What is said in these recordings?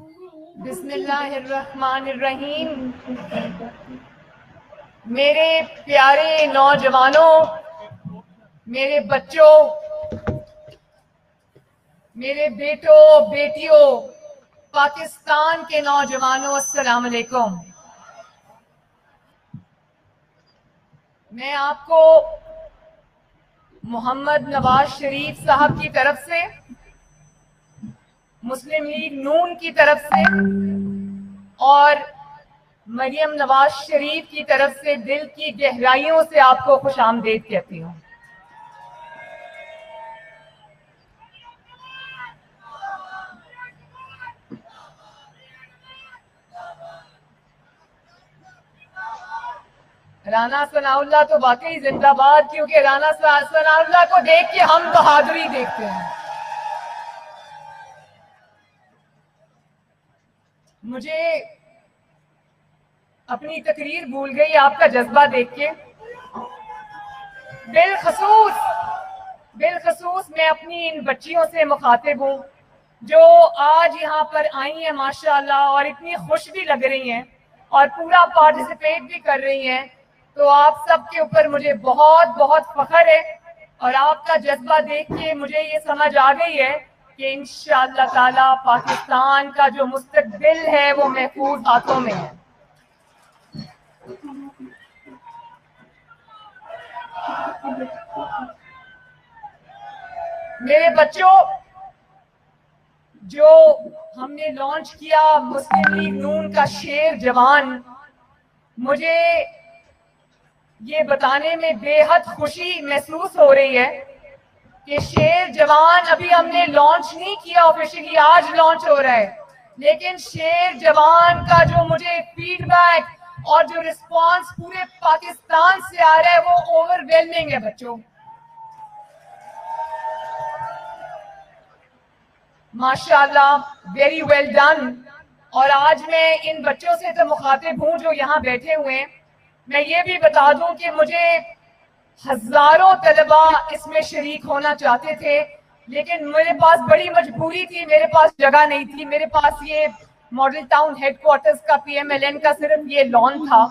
بسم اللہ الرحمن الرحیم. میرے پیارے نوجوانوں، میرے بچوں، میرے بیٹوں بیٹیوں، پاکستان کے نوجوانوں، السلام علیکم. میں آپ کو محمد نواز شریف صاحب کی طرف سے، مسلم لیگ نون کی طرف سے اور مریم نواز شریف کی طرف سے دل کی گہرائیوں سے آپ کو خوش آمدید کہتی ہوں. رانا ثناء اللہ تو واقعی زندہ باد، کیونکہ رانا ثناء اللہ کو دیکھ کے ہم بہادری دیکھتے ہیں. مجھے اپنی تقریر بھول گئی آپ کا جذبہ دیکھ کے. بالخصوص میں اپنی ان بچیوں سے مخاطب ہوں جو آج یہاں پر آئی ہیں ماشاءاللہ، اور اتنی خوش بھی لگ رہی ہیں اور پورا پارٹیسپیٹ بھی کر رہی ہیں. تو آپ سب کے اوپر مجھے بہت بہت فخر ہے، اور آپ کا جذبہ دیکھ کے مجھے یہ سمجھ آ گئی ہے کہ انشاءاللہ تعالی پاکستان کا جو مستقبل ہے وہ محفوظ ہاتھوں میں ہے. میرے بچوں، جو ہم نے لانچ کیا مسلم لیگ نون کا شیر جوان، مجھے یہ بتانے میں بے حد خوشی محسوس ہو رہی ہے کہ شیر جوان ابھی ہم نے لانچ نہیں کیا آفیشلی، آج لانچ ہو رہا ہے، لیکن شیر جوان کا جو مجھے فیڈ بیک اور جو رسپانس پورے پاکستان سے آ رہا ہے وہ اوور ویلمنگ ہے. بچوں ماشاءاللہ، ویری ویل ڈن. اور آج میں ان بچوں سے تو مخاطب ہوں جو یہاں بیٹھے ہوئے ہیں. میں یہ بھی بتا دوں کہ مجھے ہزاروں طلباء اس میں شریک ہونا چاہتے تھے، لیکن میرے پاس بڑی مجبوری تھی، میرے پاس جگہ نہیں تھی. میرے پاس یہ ماڈل ٹاؤن ہیڈ کوارٹرز کا PMLN کا صرف یہ لان تھا،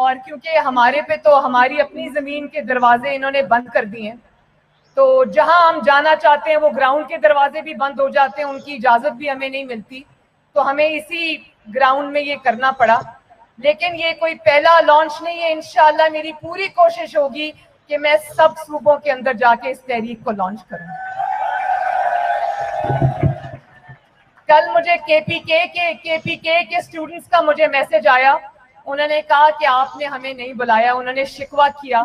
اور کیونکہ ہمارے پہ تو ہماری اپنی زمین کے دروازے انہوں نے بند کر دیے ہیں، تو جہاں ہم جانا چاہتے ہیں وہ گراؤنڈ کے دروازے بھی بند ہو جاتے ہیں، ان کی اجازت بھی ہمیں نہیں ملتی، تو ہمیں اسی گراؤنڈ میں یہ کرنا پڑا. لیکن یہ کوئی پہلا لانچ نہیں ہے. انشاءاللہ میری پوری کوشش ہوگی کہ میں سب صوبوں کے اندر جا کے اس تحریک کو لانچ کروں. کل مجھے KPK کے اسٹوڈنٹس کا مجھے میسج آیا، انہوں نے کہا کہ آپ نے ہمیں نہیں بلایا، انہوں نے شکوہ کیا.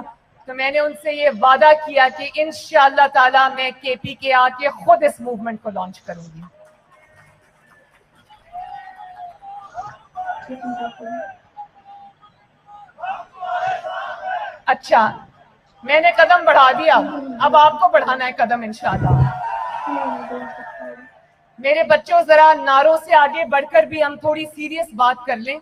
تو میں نے ان سے یہ وعدہ کیا کہ انشاءاللہ تعالی میں KPK آ کے خود اس موومنٹ کو لانچ کروں گی. اچھا، میں نے قدم بڑھا دیا، اب آپ کو بڑھانا ہے قدم انشاءاللہ. میرے بچوں، ذرا نعروں سے آگے بڑھ کر بھی ہم تھوڑی سیریس بات کر لیں.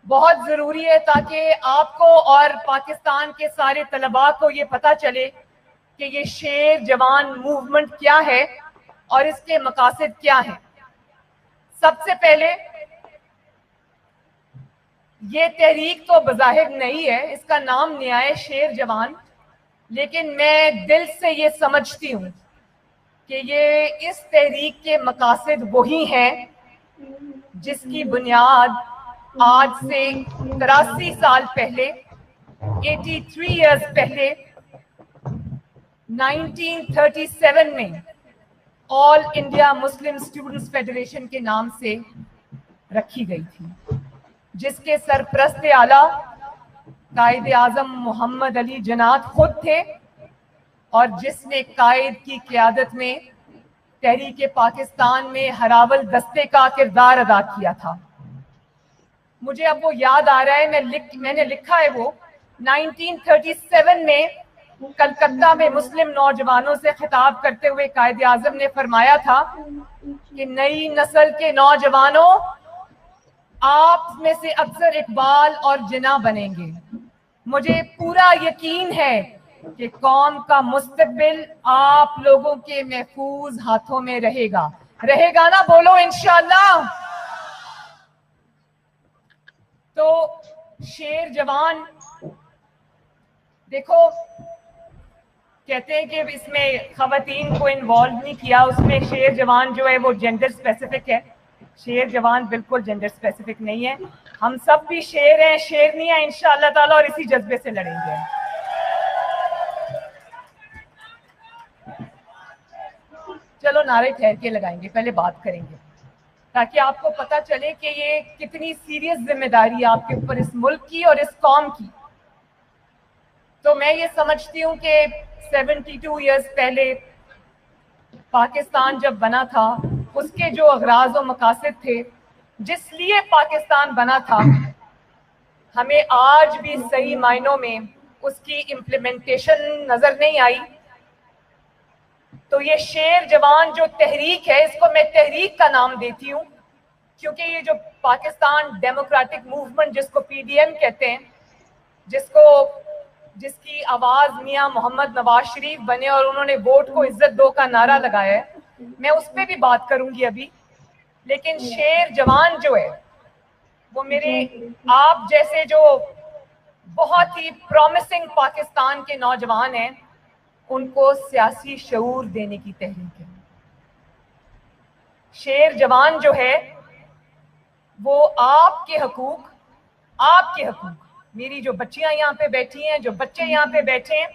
بہت ضروری ہے تاکہ آپ کو اور پاکستان کے سارے طلباء کو یہ پتہ چلے کہ یہ شیر جوان موومنٹ کیا ہے اور اس کے مقاصد کیا ہیں. سب سے پہلے یہ تحریک تو بظاہر نہیں ہے، اس کا نام نیا ہے شیر جوان، لیکن میں دل سے یہ سمجھتی ہوں کہ یہ اس تحریک کے مقاصد وہی ہیں جس کی بنیاد آج سے 83 سال پہلے، 83 ایئرز پہلے 1937 میں آل انڈیا مسلم اسٹوڈنٹس فیڈریشن کے نام سے رکھی گئی تھی، جس کے سرپرست اعلیٰ قائد اعظم محمد علی جناح خود تھے، اور جس نے قائد کی قیادت میں تحریک پاکستان میں ہراول دستے کا کردار ادا کیا تھا. مجھے اب وہ یاد آ رہا ہے، میں نے لکھا ہے وہ 1937 میں کلکتہ میں مسلم نوجوانوں سے خطاب کرتے ہوئے قائد اعظم نے فرمایا تھا کہ نئی نسل کے نوجوانوں، آپ میں سے اکثر اقبال اور جناح بنیں گے. مجھے پورا یقین ہے کہ قوم کا مستقبل آپ لوگوں کے محفوظ ہاتھوں میں رہے گا. रहेगा ना, बोलो इंशाअल्लाह। तो शेर जवान, देखो कहते हैं कि इसमें खवातीन को इन्वॉल्व नहीं किया, उसमें शेर जवान जो है वो जेंडर स्पेसिफिक है। शेर जवान बिल्कुल जेंडर स्पेसिफिक नहीं है, हम सब भी शेर हैं, शेर नहीं है इंशाअल्लाह ताला, और इसी जज्बे से लड़ेंगे। चलो नारे ठहर के लगाएंगे, पहले बात करेंगे ताकि आपको पता चले कि ये कितनी सीरियस जिम्मेदारी है आपके ऊपर इस मुल्क की और इस कौम की। तो मैं ये समझती हूँ कि 72 ईयर्स पहले पाकिस्तान जब बना था, उसके जो अगराज और मकासद थे, जिस लिए पाकिस्तान बना था, हमें आज भी सही मायनों में उसकी इम्प्लीमेंटेशन नजर नहीं आई। तो ये शेर जवान जो तहरीक है, इसको मैं तहरीक का नाम देती हूँ, क्योंकि ये जो पाकिस्तान डेमोक्रेटिक मूवमेंट जिसको पीडीएम कहते हैं, जिसकी आवाज मियां मोहम्मद नवाज शरीफ बने और उन्होंने वोट को इज्जत दो का नारा लगाया है, मैं उस पर भी बात करूंगी अभी। लेकिन शेर जवान जो है वो मेरे आप जैसे जो बहुत ही प्रॉमिसिंग पाकिस्तान के नौजवान हैं, उनको सियासी शऊर देने की तहरीक है। शेर जवान जो है वो आपके हकूक, मेरी जो बच्चियां यहाँ पे बैठी हैं, जो बच्चे यहाँ पे बैठे हैं,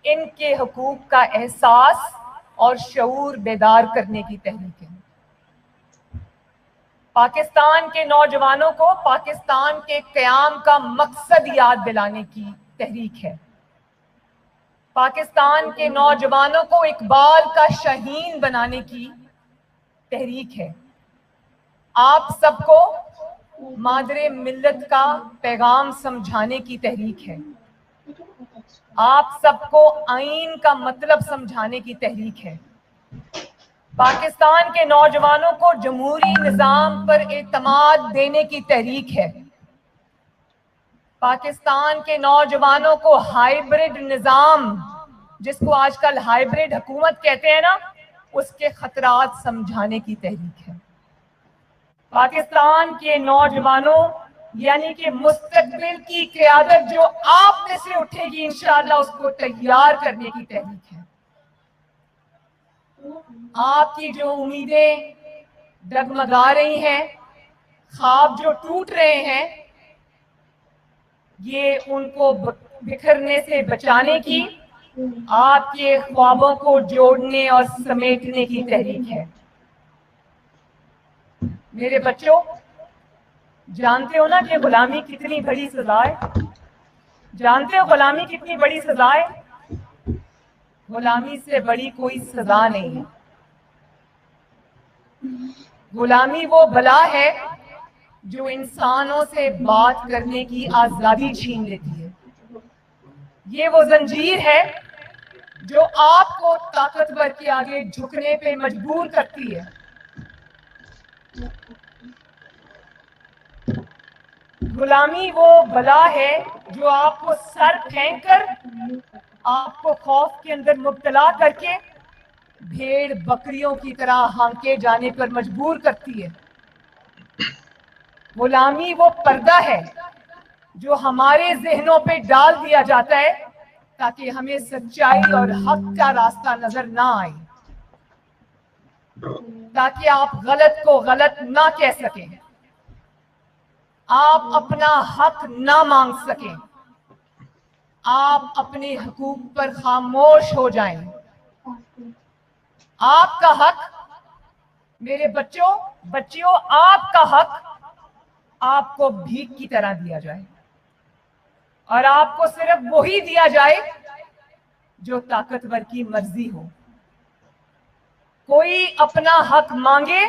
इनके हकूक का एहसास और शऊर बेदार करने की तहरीक है। पाकिस्तान के नौजवानों को पाकिस्तान के क़याम का मकसद याद दिलाने की तहरीक है। पाकिस्तान के नौजवानों को इकबाल का शहीन बनाने की तहरीक है। आप सबको मादरे मिल्लत का पैगाम समझाने की तहरीक है। आप सबको आइन का मतलब समझाने की तहरीक है। पाकिस्तान के नौजवानों को जमहूरी निज़ाम पर एतमाद देने की तहरीक है। पाकिस्तान के नौजवानों को हाइब्रिड निज़ाम, जिसको आजकल हाइब्रिड हुकूमत कहते हैं ना, उसके खतरात समझाने की तहरीक है। पाकिस्तान के नौजवानों यानी कि मुस्तकबिल की क़यादत जो आप में से उठेगी इंशाअल्लाह, उसको तैयार करने की तहरीक है। आपकी जो उम्मीदें डगमगा रही हैं, ख्वाब जो टूट रहे हैं, ये उनको बिखरने से बचाने की, आपके ख्वाबों को जोड़ने और समेटने की तहरीक है। मेरे बच्चों, जानते हो ना कि गुलामी कितनी बड़ी सजा है? जानते हो गुलामी कितनी बड़ी सजा है? गुलामी से बड़ी कोई सजा नहीं है। गुलामी वो बला है जो इंसानों से बात करने की आजादी छीन लेती है। ये वो जंजीर है जो आपको ताकतवर के आगे झुकने पे मजबूर करती है। गुलामी वो बला है जो आपको सर फेंक कर, आपको खौफ के अंदर मुब्तला करके भेड़ बकरियों की तरह हांके जाने पर मजबूर करती है। गुलामी वो पर्दा है जो हमारे जहनों पे डाल दिया जाता है ताकि हमें सच्चाई और हक का रास्ता नजर ना आए, ताकि आप गलत को गलत ना कह सकें, आप अपना हक ना मांग सकें, आप अपने हकूक पर खामोश हो जाएं। आपका हक, मेरे बच्चियों, आपका हक आपको भीख की तरह दिया जाए, और आपको सिर्फ वही दिया जाए जो ताकतवर की मर्जी हो। कोई अपना हक मांगे,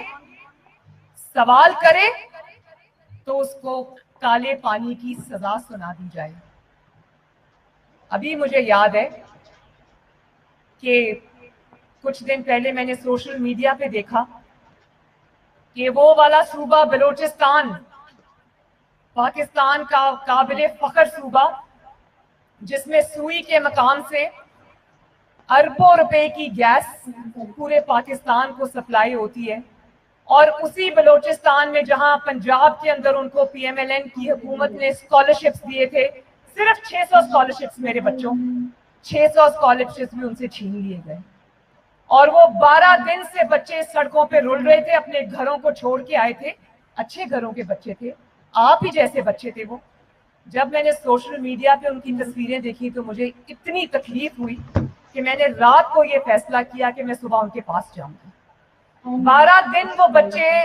सवाल करे, तो उसको काले पानी की सजा सुना दी जाए। अभी मुझे याद है कि कुछ दिन पहले मैंने सोशल मीडिया पे देखा कि वो वाला सूबा बलोचिस्तान, पाकिस्तान का काबिले फख्र सूबा, जिसमें सुई के मकाम से अरबों रुपए की गैस पूरे पाकिस्तान को सप्लाई होती है, और उसी बलोचिस्तान में जहां पंजाब के अंदर उनको PMLN की हुकूमत ने स्कॉलरशिप्स दिए थे, सिर्फ 600 स्कॉलरशिप्स मेरे बच्चों, 600 स्कॉलरशिप्स भी उनसे छीन लिए गए। और वो 12 दिन से बच्चे सड़कों पे रुल रहे थे, अपने घरों को छोड़ के आए थे, अच्छे घरों के बच्चे थे, आप ही जैसे बच्चे थे वो। जब मैंने सोशल मीडिया पे उनकी तस्वीरें देखी तो मुझे इतनी तकलीफ हुई कि मैंने रात को ये फैसला किया कि मैं सुबह उनके पास जाऊंगी। 12 दिन वो बच्चे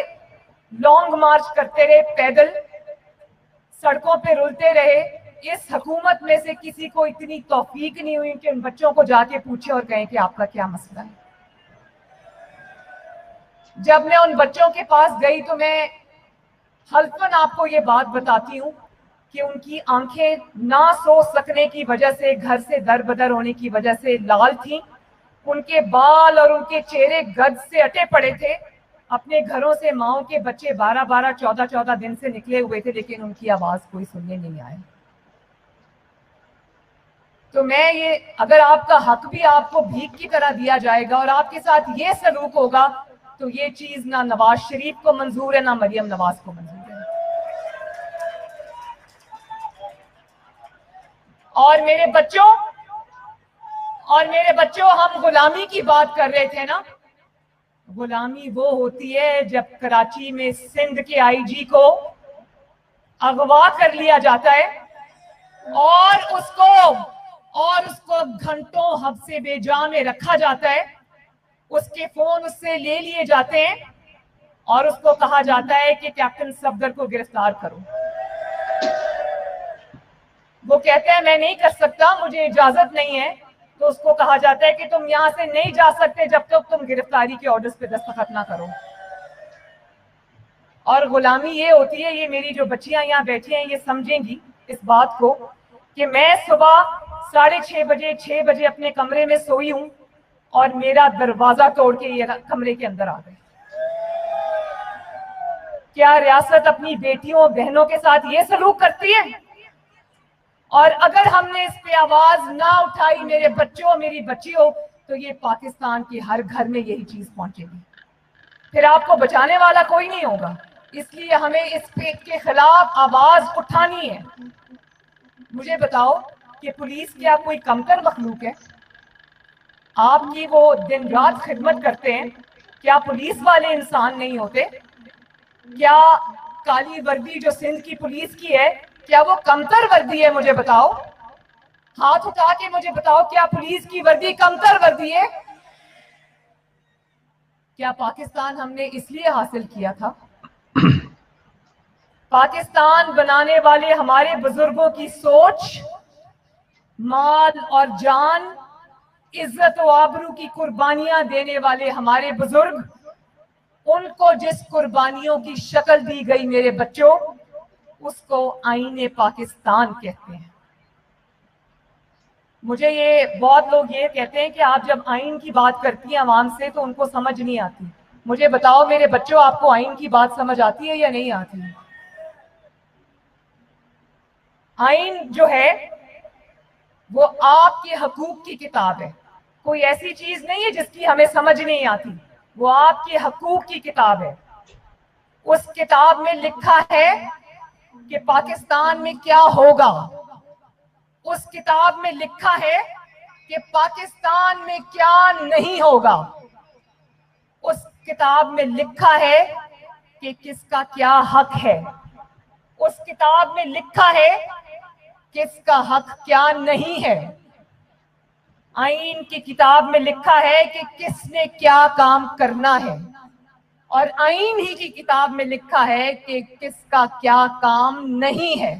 लॉन्ग मार्च करते रहे, पैदल सड़कों पे रुलते रहे। इस हुकूमत में से किसी को इतनी तौफीक नहीं हुई कि उन बच्चों को जाके पूछे और कहें कि आपका क्या मसला है। जब मैं उन बच्चों के पास गई तो मैं हल्फन आपको ये बात बताती हूँ कि उनकी आंखें ना सो सकने की वजह से, घर से दर बदर होने की वजह से लाल थीं, उनके बाल और उनके चेहरे गद से अटे पड़े थे। अपने घरों से माओ के बच्चे 12-12, 14-14 दिन से निकले हुए थे, लेकिन उनकी आवाज कोई सुनने नहीं आया। तो मैं ये, अगर आपका हक भी आपको भीख की तरह दिया जाएगा और आपके साथ ये सलूक होगा, तो ये चीज ना नवाज शरीफ को मंजूर है, ना मरियम नवाज को मंजूर है। और मेरे बच्चों, हम गुलामी की बात कर रहे थे ना। गुलामी वो होती है जब कराची में सिंध के IG को अगवा कर लिया जाता है और उसको घंटों हब्से बेजा में रखा जाता है, उसके फोन उससे ले लिए जाते हैं और उसको कहा जाता है कि कैप्टन सफदर को गिरफ्तार करो। वो कहता है मैं नहीं कर सकता, मुझे इजाजत नहीं है। तो उसको कहा जाता है कि तुम यहां से नहीं जा सकते जब तक तुम गिरफ्तारी के ऑर्डर्स पे दस्तखत ना करो। और गुलामी ये होती है, ये मेरी जो बच्चियां यहाँ बैठी हैं ये समझेंगी इस बात को, कि मैं सुबह 6:30 बजे 6 बजे अपने कमरे में सोई हूं और मेरा दरवाजा तोड़ के ये कमरे के अंदर आ गए। क्या रियासत अपनी बेटियों बहनों के साथ ये सलूक करती है? और अगर हमने इस पे आवाज ना उठाई मेरे बच्चों, मेरी बच्चियों, तो ये पाकिस्तान के हर घर में यही चीज पहुंचेगी, फिर आपको बचाने वाला कोई नहीं होगा। इसलिए हमें इस पे के खिलाफ आवाज उठानी है। मुझे बताओ कि पुलिस क्या कोई कमतर मखलूक है? आपकी वो दिन रात खिदमत करते हैं, क्या पुलिस वाले इंसान नहीं होते? क्या काली वर्दी जो सिंध की पुलिस की है, क्या वो कमतर वर्दी है? मुझे बताओ, हाथ उठा के मुझे बताओ, क्या पुलिस की वर्दी कमतर वर्दी है? क्या पाकिस्तान हमने इसलिए हासिल किया था? पाकिस्तान बनाने वाले हमारे बुजुर्गों की सोच, माल और जान, इज्जत और आबरू की कुर्बानियां देने वाले हमारे बुजुर्ग, उनको जिस कुर्बानियों की शक्ल दी गई मेरे बच्चों, उसको आईने पाकिस्तान कहते हैं। मुझे ये बहुत लोग ये कहते हैं कि आप जब आइन की बात करती हैं आवाम से तो उनको समझ नहीं आती। मुझे बताओ मेरे बच्चों, आपको आइन की बात समझ आती है या नहीं आती? आइन जो है वो आपके हकूक की किताब है, कोई ऐसी चीज नहीं है जिसकी हमें समझ नहीं आती। वो आपके हकूक की किताब है। उस किताब में लिखा है कि पाकिस्तान में क्या होगा। उस किताब में लिखा है कि पाकिस्तान में क्या नहीं होगा। उस किताब में लिखा है कि किसका क्या हक है। उस किताब में लिखा है किसका हक क्या नहीं है। आइन की किताब में लिखा है कि किसने क्या काम करना है, और आइन ही की किताब में लिखा है कि किसका क्या काम नहीं है।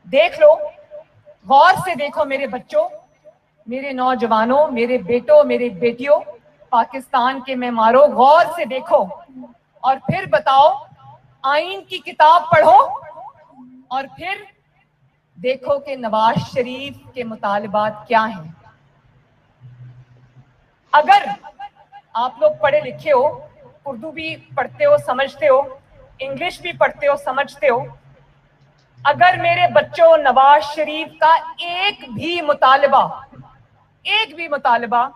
देख लो, गौर से देखो मेरे बच्चों, मेरे नौजवानों, मेरे बेटों, मेरे बेटियों, पाकिस्तान के मेहमानों, गौर से देखो और फिर बताओ। आइन की किताब पढ़ो और फिर देखो कि नवाज शरीफ के मुतालबात क्या हैं। अगर आप लोग पढ़े लिखे हो, उर्दू भी पढ़ते हो समझते हो, इंग्लिश भी पढ़ते हो समझते हो, اگر میرے بچوں نواز شریف کا ایک بھی مطالبہ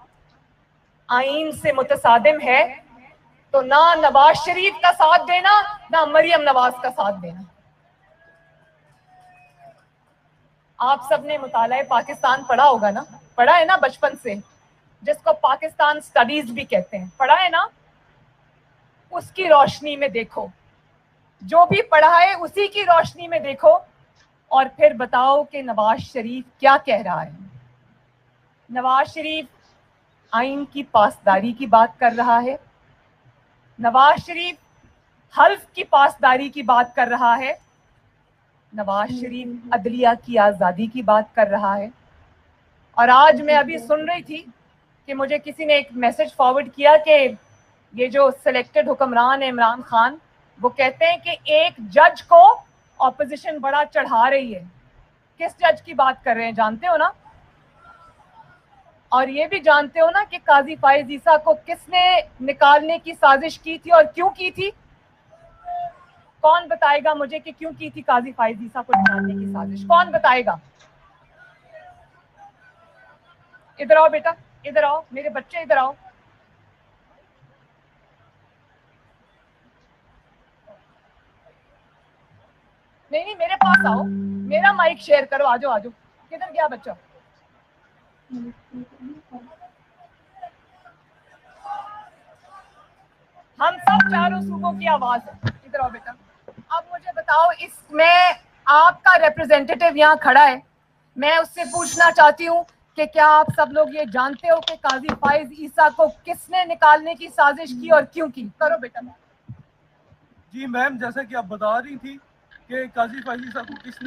آئین سے متصادم ہے تو نہ نواز شریف کا ساتھ دینا نہ مریم نواز کا ساتھ دینا. آپ سب نے مطالعہ پاکستان پڑھا ہوگا نا, پڑھا ہے نا بچپن سے, جس کو پاکستان سٹڈیز بھی کہتے ہیں, پڑھا ہے نا. اس کی روشنی میں دیکھو, جو بھی پڑھا ہے اسی کی روشنی میں دیکھو, اور پھر بتاؤ کہ نواز شریف کیا کہہ رہا ہے. نواز شریف آئین کی پاسداری کی بات کر رہا ہے, نواز شریف حلف کی پاسداری کی بات کر رہا ہے, نواز شریف عدلیہ کی آزادی کی بات کر رہا ہے. اور آج میں ابھی سن رہی تھی کہ مجھے کسی نے ایک میسج فارورڈ کیا کہ یہ جو سلیکٹڈ حکمران عمران خان, وہ کہتے ہیں کہ ایک جج کو اپوزیشن بڑا چڑھا رہی ہے. کس جج کی بات کر رہے ہیں جانتے ہو نا؟ اور یہ بھی جانتے ہو نا کہ قاضی فائز عیسیٰ کو کس نے نکالنے کی سازش کی تھی اور کیوں کی تھی؟ کون بتائے گا مجھے کہ کیوں کی تھی قاضی فائز عیسیٰ کو نکالنے کی سازش؟ کون بتائے گا؟ ادھر آؤ بیٹا, ادھر آؤ میرے بچے, ادھر آؤ. نہیں میرے پاس آؤ, میرا مائک شیئر کرو, آجو آجو. کدھر گیا بچہ؟ ہم سب چاروں صوبوں کی آواز ہے. ادھر آؤ بیٹا. اب مجھے بتاؤ, اس میں آپ کا ریپرزینٹیٹیو یہاں کھڑا ہے, میں اس سے پوچھنا چاہتی ہوں کہ کیا آپ سب لوگ یہ جانتے ہو کہ قاضی فائز عیسیٰ کو کس نے نکالنے کی سازش کی اور کیوں کی؟ کرو بیٹا. جی میم, جیسا کہ آپ بتا رہی تھی کہ قاضی فائز عیسیٰ کو کس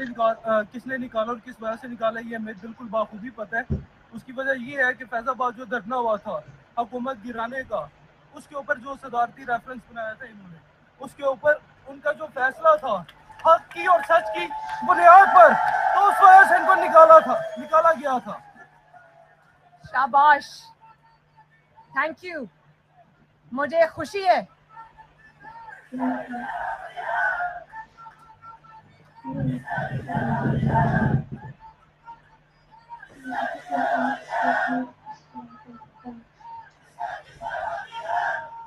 نے نکالا اور کس وجہ سے نکالا, یہ ہمیں بالکل بخوبی پتہ ہے. اس کی وجہ یہ ہے کہ فیض آباد جو دھرنا ہوا تھا حکومت گرانے کا, اس کے اوپر جو صدارتی ریفرنس بنایا تھا انہوں نے, اس کے اوپر ان کا جو فیصلہ تھا حق کی اور سچ کی بنیاد پر, تو اس وجہ سے ان کو نکالا گیا تھا. شاباش, تھینک یو, مجھے خوشی ہے.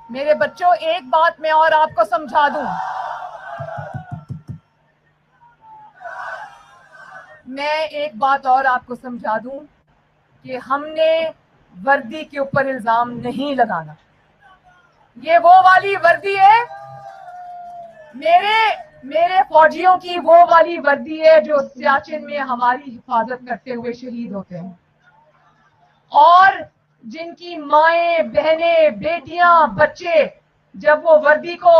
میرے بچوں, ایک بات میں اور آپ کو سمجھا دوں, کہ ہم نے وردی کے اوپر الزام نہیں لگانا. یہ وہ والی وردی ہے, میرے فوجیوں کی وہ والی وردی ہے جو سیاچن میں ہماری حفاظت کرتے ہوئے شہید ہوتے ہیں, اور جن کی مائیں, بہنیں, بیٹیاں, بچے جب وہ وردی کو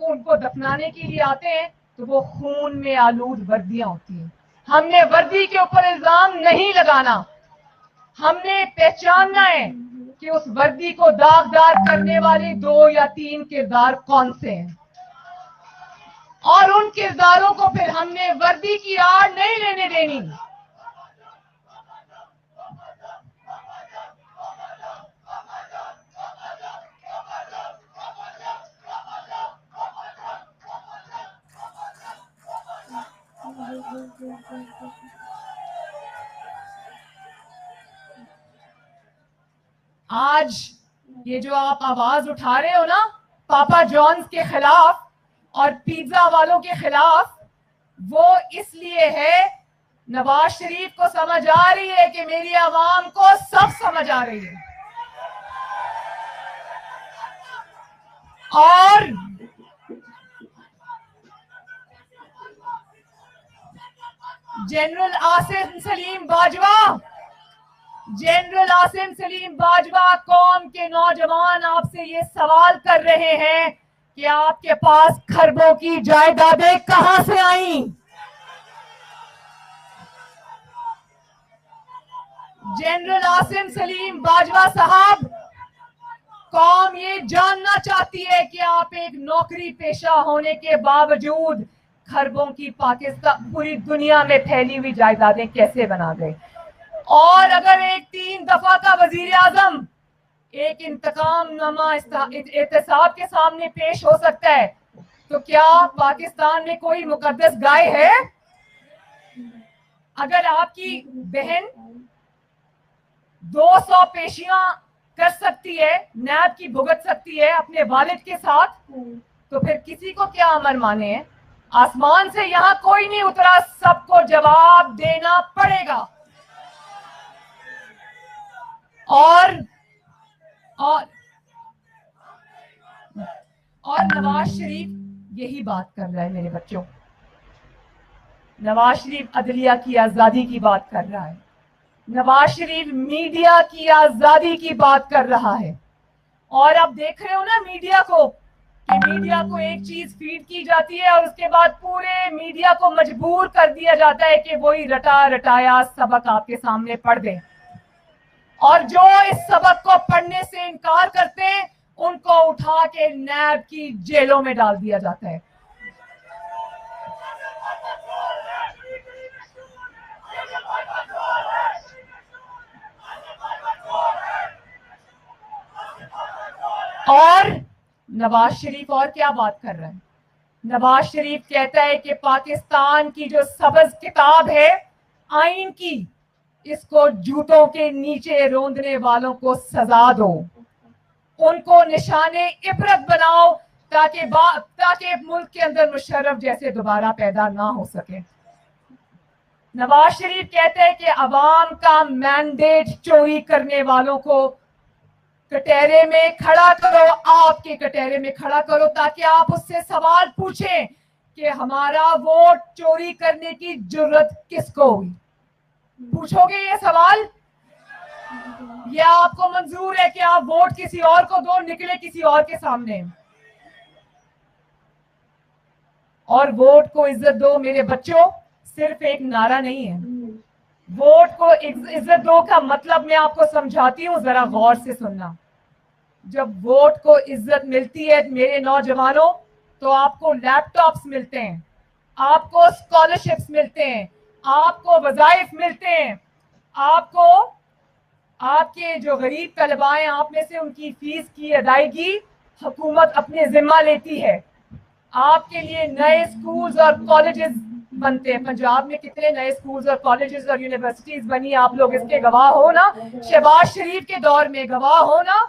ان کو دفنانے کے لیے آتے ہیں تو وہ خون میں آلود وردیاں ہوتی ہیں. ہم نے وردی کے اوپر الزام نہیں لگانا, ہم نے پہچاننا ہے کہ اس وردی کو داغدار کرنے والے 2 یا 3 کردار کون سے ہیں, اور ان کرداروں کو پھر ہم نے وردی کی آڑ نہیں لینے دینی. آج یہ جو آپ آواز اٹھا رہے ہو نا پاپا جونز کے خلاف اور پیزا والوں کے خلاف, وہ اس لیے ہے نواز شریف کو سمجھ آ رہی ہے کہ میری عوام کو سب سمجھ آ رہی ہے. اور جنرل عاصم سلیم باجوہ قوم کے نوجوان آپ سے یہ سوال کر رہے ہیں کہ آپ کے پاس خربوں کی جائیدادیں کہاں سے آئیں؟ جنرل عاصم سلیم باجوہ صاحب, قوم یہ جاننا چاہتی ہے کہ آپ ایک نوکری پیشہ ہونے کے باوجود خربوں کی پاکستان پوری دنیا میں پھیلی ہوئی جائیدادیں کیسے بنا گئے. اور اگر ایک 3 دفعہ کا وزیر اعظم ایک انتقام نامہ احتساب کے سامنے پیش ہو سکتا ہے, تو کیا پاکستان میں کوئی مقدس گائے ہے؟ अगर आपकी बहन 200 पेशियां कर सकती है, नैब की भुगत सकती है अपने वालिद के साथ, तो फिर किसी को क्या अमर माने हैं? आसमान से यहाँ कोई नहीं उतरा, सबको जवाब देना पड़ेगा। और नवाज शरीफ यही बात कर रहा है मेरे बच्चों। नवाज शरीफ अदलिया की आजादी की बात कर रहा है, नवाज शरीफ मीडिया की आजादी की बात कर रहा है। और आप देख रहे हो ना मीडिया को, कि मीडिया को एक चीज फीड की जाती है और उसके बाद पूरे मीडिया को मजबूर कर दिया जाता है कि वही रटा रटाया सबक आपके सामने पढ़ दें। और जो इस सबक को पढ़ने से इनकार करते हैं उनको उठा के नैब की जेलों में डाल दिया जाता है। और नवाज शरीफ और क्या बात कर रहा है? नवाज शरीफ कहता है कि पाकिस्तान की जो सब्ज किताब है आइन की, इसको जूतों के नीचे रोंदने वालों को सजा दो, उनको निशाने इबरत बनाओ, ताकि मुल्क के अंदर मुशर्रफ जैसे दोबारा पैदा ना हो सके। नवाज शरीफ कहते हैं कि अवाम का मैंडेट चोरी करने वालों को कटहरे में खड़ा करो, आपके कटहरे में खड़ा करो, ताकि आप उससे सवाल पूछें कि हमारा वोट चोरी करने की जुर्रत किसको हुई। पूछोगे ये सवाल? या आपको मंजूर है कि आप वोट किसी और को दो, निकले किसी और के सामने? और वोट को इज्जत दो मेरे बच्चों सिर्फ एक नारा नहीं है। वोट को इज्जत दो का मतलब मैं आपको समझाती हूँ, जरा गौर से सुनना। जब वोट को इज्जत मिलती है मेरे नौजवानों, तो आपको लैपटॉप्स मिलते हैं, आपको स्कॉलरशिप्स मिलते हैं, आपको वज़ाइफ मिलते हैं, आपको आपके जो गरीब तलबाएं आप में से उनकी फीस की अदायगी हुकूमत अपने जिम्मा लेती है। आपके लिए नए स्कूल्स और कॉलेजेस बनते हैं। पंजाब में कितने नए स्कूल्स और कॉलेजेस और यूनिवर्सिटीज बनी, आप लोग इसके गवाह हो ना। शहबाज शरीफ के दौर में गवाह हो ना।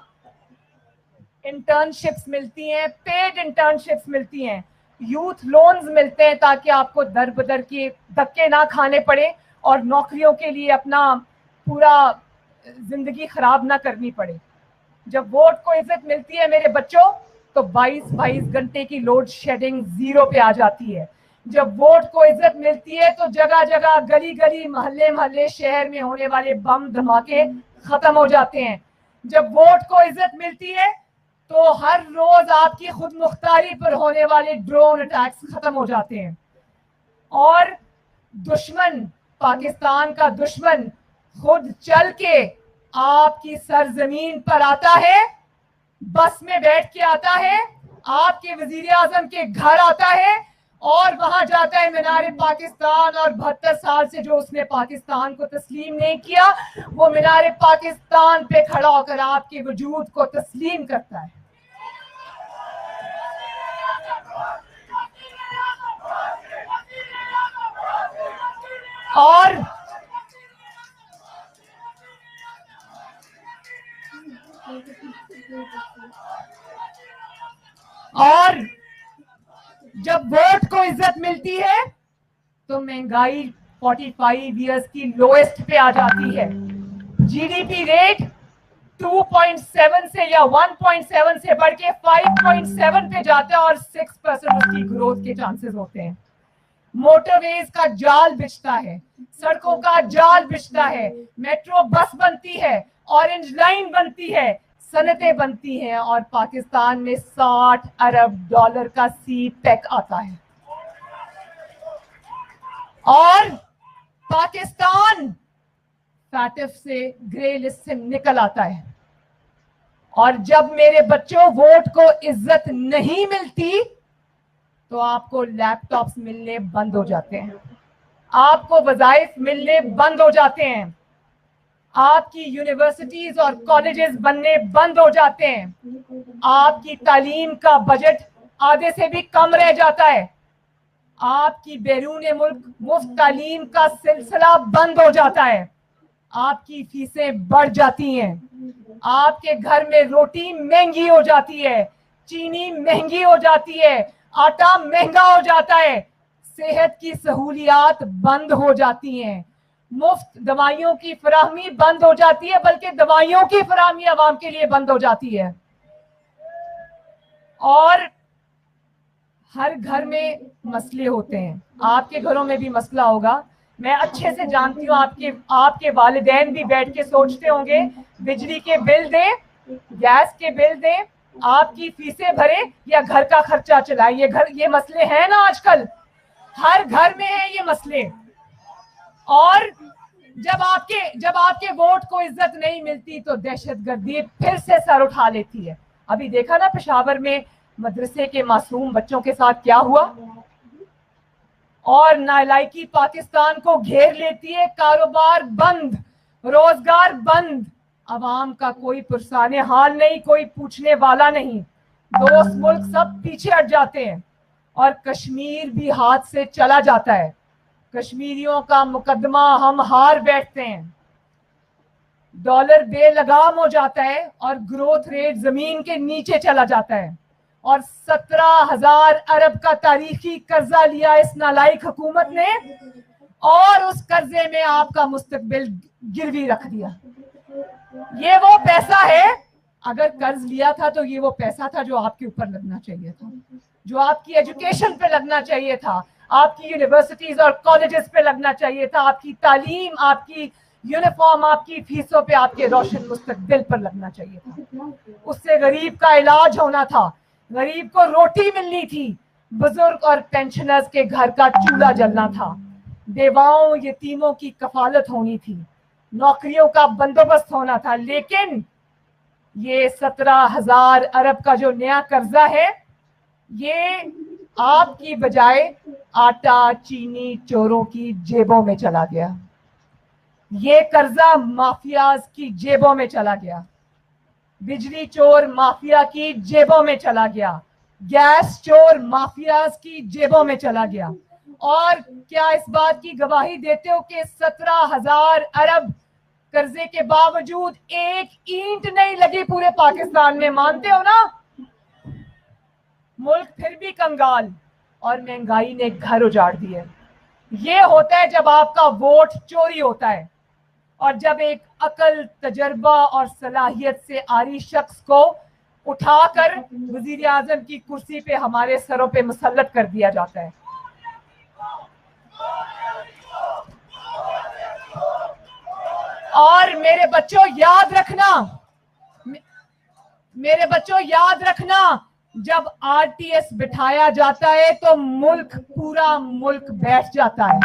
इंटर्नशिप्स मिलती हैं, पेड इंटर्नशिप्स मिलती हैं, यूथ लोन्स मिलते हैं ताकि आपको दर बदर के धक्के ना खाने पड़े और नौकरियों के लिए अपना पूरा जिंदगी खराब ना करनी पड़े। जब वोट को इज्जत मिलती है मेरे बच्चों, तो 22-22 घंटे की लोड शेडिंग जीरो पे आ जाती है। जब वोट को इज्जत मिलती है तो जगह जगह, गली गली, मोहल्ले मोहल्ले, शहर में होने वाले बम धमाके खत्म हो जाते हैं। जब वोट को इज्जत मिलती है तो हर रोज आपकी खुद मुख्तारी पर होने वाले ड्रोन अटैक्स खत्म हो जाते हैं। और दुश्मन, पाकिस्तान का दुश्मन खुद चल के आपकी सरजमीन पर आता है, बस में बैठ के आता है, आपके वजीर आजम के घर आता है और वहां जाता है मीनार पाकिस्तान, और 72 साल से जो उसने पाकिस्तान को तस्लीम नहीं किया, वो मीनार पाकिस्तान पे खड़ा होकर आपके वजूद को तस्लीम करता है। और जब वोट को इज्जत मिलती है तो महंगाई 45 इयर्स की लोएस्ट पे आ जाती है। जीडीपी रेट 2.7 से या 1.7 से बढ़ के 5.7 पे जाता है और 6% उसकी ग्रोथ के चांसेस होते हैं। मोटरवेज का जाल बिछता है, सड़कों का जाल बिछता है, मेट्रो बस बनती है, ऑरेंज लाइन बनती है, सनतें बनती हैं, और पाकिस्तान में $60 अरब का सी पैक आता है। और पाकिस्तान फैटिफ से ग्रे लिस्ट से निकल आता है। और जब मेरे बच्चों वोट को इज्जत नहीं मिलती तो आपको लैपटॉप्स मिलने बंद हो जाते हैं, आपको वज़ाइफ मिलने बंद हो जाते हैं, आपकी यूनिवर्सिटीज और कॉलेजेस बनने बंद हो जाते हैं, आपकी तालीम का बजट आधे से भी कम रह जाता है, आपकी बैरून मुल्क मुफ्त तालीम का सिलसिला बंद हो जाता है, आपकी फीसें बढ़ जाती हैं, आपके घर में रोटी महंगी हो जाती है, चीनी महंगी हो जाती है, आटा महंगा हो जाता है, सेहत की सहूलियात बंद हो जाती हैं, मुफ्त दवाइयों की फराहमी बंद हो जाती है, बल्कि दवाइयों की फराहमी आवाम के लिए बंद हो जाती है। और हर घर में मसले होते हैं, आपके घरों में भी मसला होगा, मैं अच्छे से जानती हूँ। आपके वालिदैन भी बैठ के सोचते होंगे, बिजली के बिल दें, गैस के बिल दें, आपकी फीसें भरे या घर का खर्चा चलाएं। ये मसले हैं ना, आजकल हर घर में है ये मसले। और जब आपके वोट को इज्जत नहीं मिलती तो दहशतगर्दी फिर से सर उठा लेती है। अभी देखा ना पेशावर में मदरसे के मासूम बच्चों के साथ क्या हुआ, और नालायकी पाकिस्तान को घेर लेती है, कारोबार बंद, रोजगार बंद, अवाम का कोई पुरसाने हाल नहीं, कोई पूछने वाला नहीं, दोस्त मुल्क सब पीछे हट जाते हैं और कश्मीर भी हाथ से चला जाता है। कश्मीरियों का मुकदमा हम हार बैठते हैं, डॉलर बेलगाम हो जाता है और ग्रोथ रेट जमीन के नीचे चला जाता है, और 17,000 अरब का तारीखी कर्जा लिया इस नालायक हुकूमत ने, और उस कर्जे में आपका मुस्तकबिल गिरवी रख दिया। ये वो पैसा है, अगर कर्ज लिया था तो ये वो पैसा था जो आपके ऊपर लगना चाहिए था, जो आपकी एजुकेशन पे लगना चाहिए था, आपकी यूनिवर्सिटीज और कॉलेजेस पे लगना चाहिए था, आपकी तालीम, आपकी यूनिफॉर्म, आपकी फीसों पे, आपके रोशन मुस्तकबिल पर लगना चाहिए था। उससे गरीब का इलाज होना था, गरीब को रोटी मिलनी थी, बुजुर्ग और पेंशनर्स के घर का चूल्हा जलना था, बेवाओं यतीमों की कफालत होनी थी, नौकरियों का बंदोबस्त होना था। लेकिन ये 17,000 अरब का जो नया कर्जा है, ये आपकी बजाय आटा चीनी चोरों की जेबों में चला गया। ये कर्जा माफियाज की जेबों में चला गया, बिजली चोर माफिया की जेबों में चला गया, गैस चोर माफियाज की जेबों में चला गया। और क्या इस बात की गवाही देते हो कि 17,000 अरब कर्जे के बावजूद एक ईंट नहीं लगी पूरे पाकिस्तान में? मानते हो ना? मुल्क फिर भी कंगाल, और महंगाई ने घर उजाड़ दिए। ये होता है जब आपका वोट चोरी होता है, और जब एक अकल, तजर्बा और सलाहियत से आरी शख्स को उठाकर वजीर आजम की कुर्सी पे हमारे सरों पे मुसल्लत कर दिया जाता है। और मेरे बच्चों याद रखना, जब आरटीएस बिठाया जाता है तो पूरा मुल्क बैठ जाता है।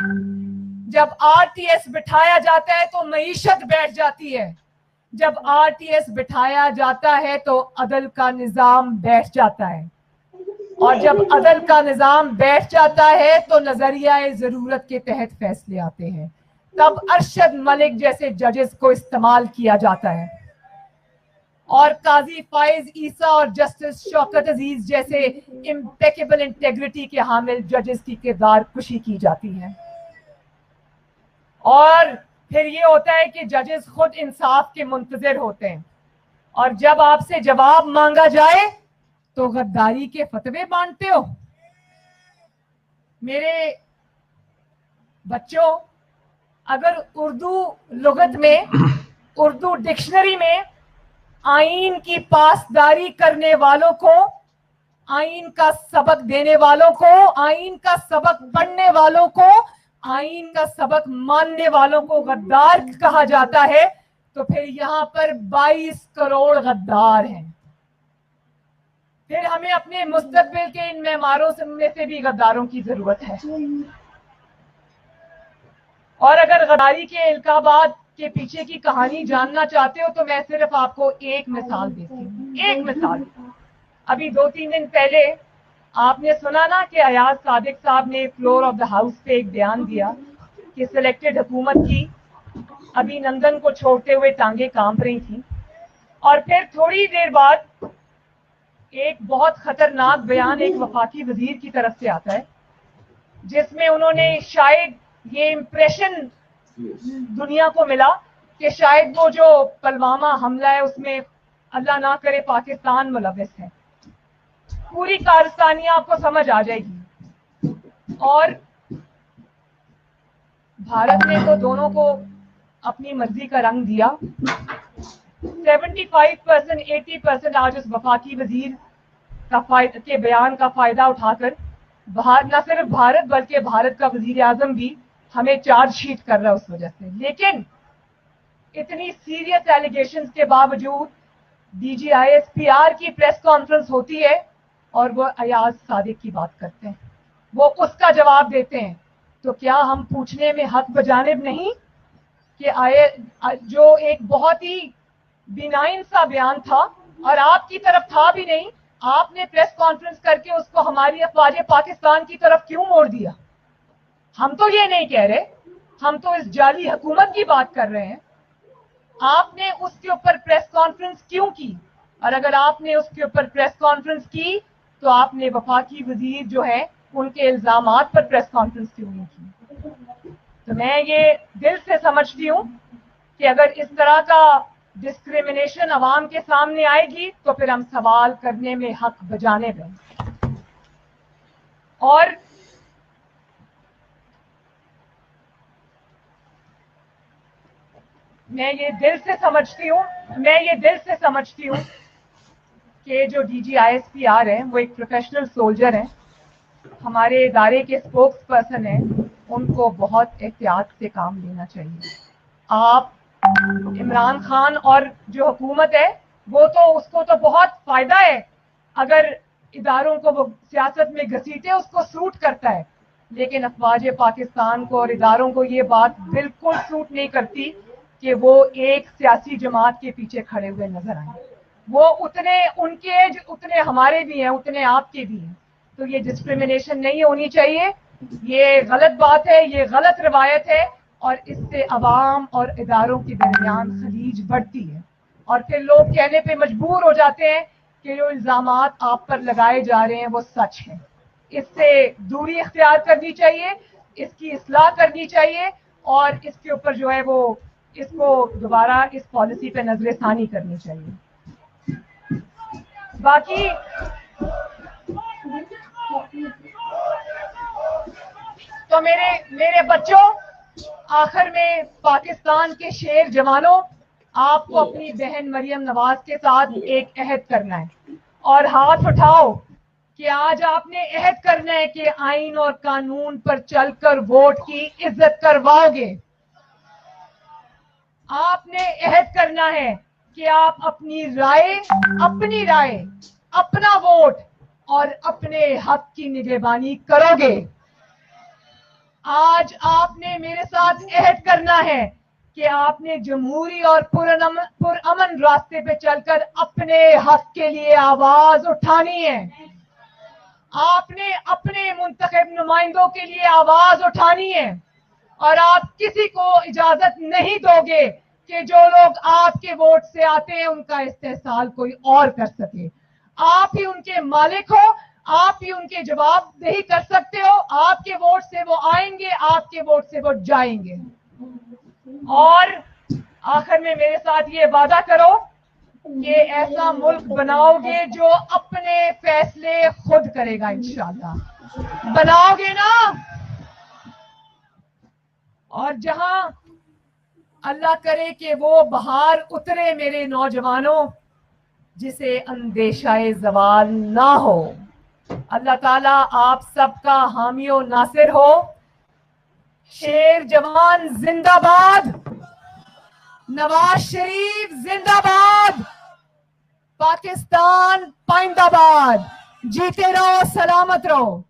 जब आरटीएस बिठाया जाता है तो मईशत बैठ जाती है। जब आरटीएस बिठाया जाता है तो अदल का निजाम बैठ जाता है, और जब अदल का निजाम बैठ जाता है तो नजरिया जरूरत के तहत फैसले आते हैं। तब अरशद मलिक जैसे जजेस को इस्तेमाल किया जाता है, और काजी फाइज ईसा और जस्टिस शौकत अजीज जैसे इम्पेकेबल इंटेग्रिटी के हामिल जजेस की किरदार कुशी की जाती है। और फिर ये होता है कि जजेस खुद इंसाफ के मुंतजिर होते हैं, और जब आपसे जवाब मांगा जाए तो गद्दारी के फतवे बांटते हो। मेरे बच्चों, अगर उर्दू लुगत में, उर्दू डिक्शनरी में आईन की पासदारी करने वालों को, आईन का सबक देने वालों को, आईन का सबक पढ़ने वालों को, आईन का सबक मानने वालों को गद्दार कहा जाता है, तो फिर यहाँ पर 22 करोड़ गद्दार हैं। फिर हमें अपने मुस्तकबिल के इन मेमारों में से भी गद्दारों की जरूरत है। और अगर गद्दारी के इल्काबात के पीछे की कहानी जानना चाहते हो तो मैं सिर्फ आपको एक मिसाल देती हूँ, एक मिसाल। अभी 2-3 दिन पहले आपने सुना ना कि अयाज सादिक साहब ने फ्लोर ऑफ द हाउस पे एक बयान दिया कि सिलेक्टेड हुकूमत की अभिनंदन को छोड़ते हुए टांगे कांप रही थी, और फिर थोड़ी देर बाद एक बहुत खतरनाक बयान एक वफाकी वजीर की तरफ से आता है, जिसमें उन्होंने शायद ये इम्प्रेशन दुनिया को मिला कि शायद वो जो पुलवामा हमला है उसमें अल्लाह ना करे पाकिस्तान मुलव्वस है। पूरी कारस्तानी आपको समझ आ जाएगी। और भारत ने तो दोनों को अपनी मर्जी का रंग दिया। 75% 80% आज उस वफाकी वजीर के बयान का फायदा उठाकर न सिर्फ भारत बल्कि भारत का वजीर आजम भी हमें चार्ज शीट कर रहा है उस वजह से। लेकिन इतनी सीरियस एलिगेशंस के बावजूद DGISPR की प्रेस कॉन्फ्रेंस होती है और वो अयाज सादिक की बात करते हैं, वो उसका जवाब देते हैं। तो क्या हम पूछने में हक बजानिब नहीं कि जो एक बहुत ही बिनाइन सा बयान था और आपकी तरफ था भी नहीं, आपने प्रेस कॉन्फ्रेंस करके उसको हमारी अफवाज पाकिस्तान की तरफ क्यों मोड़ दिया? हम तो ये नहीं कह रहे, हम तो इस जाली हुकूमत की बात कर रहे हैं। आपने उसके ऊपर प्रेस कॉन्फ्रेंस क्यों की? और अगर आपने उसके ऊपर प्रेस कॉन्फ्रेंस की तो आपने वफाकी वजीर जो है उनके इल्जामात पर प्रेस कॉन्फ्रेंस क्यों नहीं की? तो मैं ये दिल से समझती हूँ कि अगर इस तरह का डिस्क्रिमिनेशन अवाम के सामने आएगी तो फिर हम सवाल करने में हक बजाने दें। और मैं ये दिल से समझती हूँ कि जो DGISPR है वो एक प्रोफेशनल सोल्जर है, हमारे इदारे के स्पोक्स पर्सन है, उनको बहुत एहतियात से काम लेना चाहिए। आप इमरान खान और जो हुकूमत है वो तो उसको तो बहुत फायदा है अगर इदारों को वो सियासत में घसीटे, उसको सूट करता है। लेकिन अफवाज पाकिस्तान को और इदारों को ये बात बिल्कुल सूट नहीं करती कि वो एक सियासी जमात के पीछे खड़े हुए नजर आए। वो उतने हमारे भी हैं, उतने आपके भी हैं। तो ये डिस्क्रिमिनेशन नहीं होनी चाहिए, ये गलत बात है, ये गलत रवायत है और इससे अवाम और इदारों के दरमियान खलीज बढ़ती है और फिर लोग कहने पे मजबूर हो जाते हैं कि जो इल्जामात आप पर लगाए जा रहे हैं वो सच है। इससे दूरी इख्तियार करनी चाहिए, इसकी इस्लाह करनी चाहिए और इसके ऊपर जो है वो इसको दोबारा इस पॉलिसी पे नजरसानी करनी चाहिए। बाकी तो मेरे बच्चों, आखिर में पाकिस्तान के शेर जवानों, आपको अपनी बहन मरियम नवाज के साथ एक अहद करना है और हाथ उठाओ कि आज आपने अहद करना है कि आइन और कानून पर चलकर वोट की इज्जत करवाओगे। आपने अहद करना है कि आप अपनी राय, अपना वोट और अपने हक की निगरानी करोगे। आज आपने मेरे साथ अहद करना है कि आपने जमहूरी और पुरअमन रास्ते पे चलकर अपने हक के लिए आवाज उठानी है। आपने अपने मुंतखब नुमाइंदों के लिए आवाज उठानी है और आप किसी को इजाजत नहीं दोगे कि जो लोग आपके वोट से आते हैं उनका इस्तेहसाल कोई और कर सके। आप ही उनके मालिक हो, आप ही उनके जवाबदेही कर सकते हो। आपके वोट से वो आएंगे, आपके वोट से वो जाएंगे। और आखिर में मेरे साथ ये वादा करो कि ऐसा मुल्क बनाओगे जो अपने फैसले खुद करेगा, इंशाअल्लाह। बनाओगे ना? और जहां अल्लाह करे कि वो बहार उतरे मेरे नौजवानों, जिसे अंदेशाए ज़वाल ना हो। अल्लाह ताला आप सबका हामी और नासिर हो। शेर जवान जिंदाबाद, नवाज शरीफ जिंदाबाद, पाकिस्तान पाइंदाबाद। जीते रहो, सलामत रहो।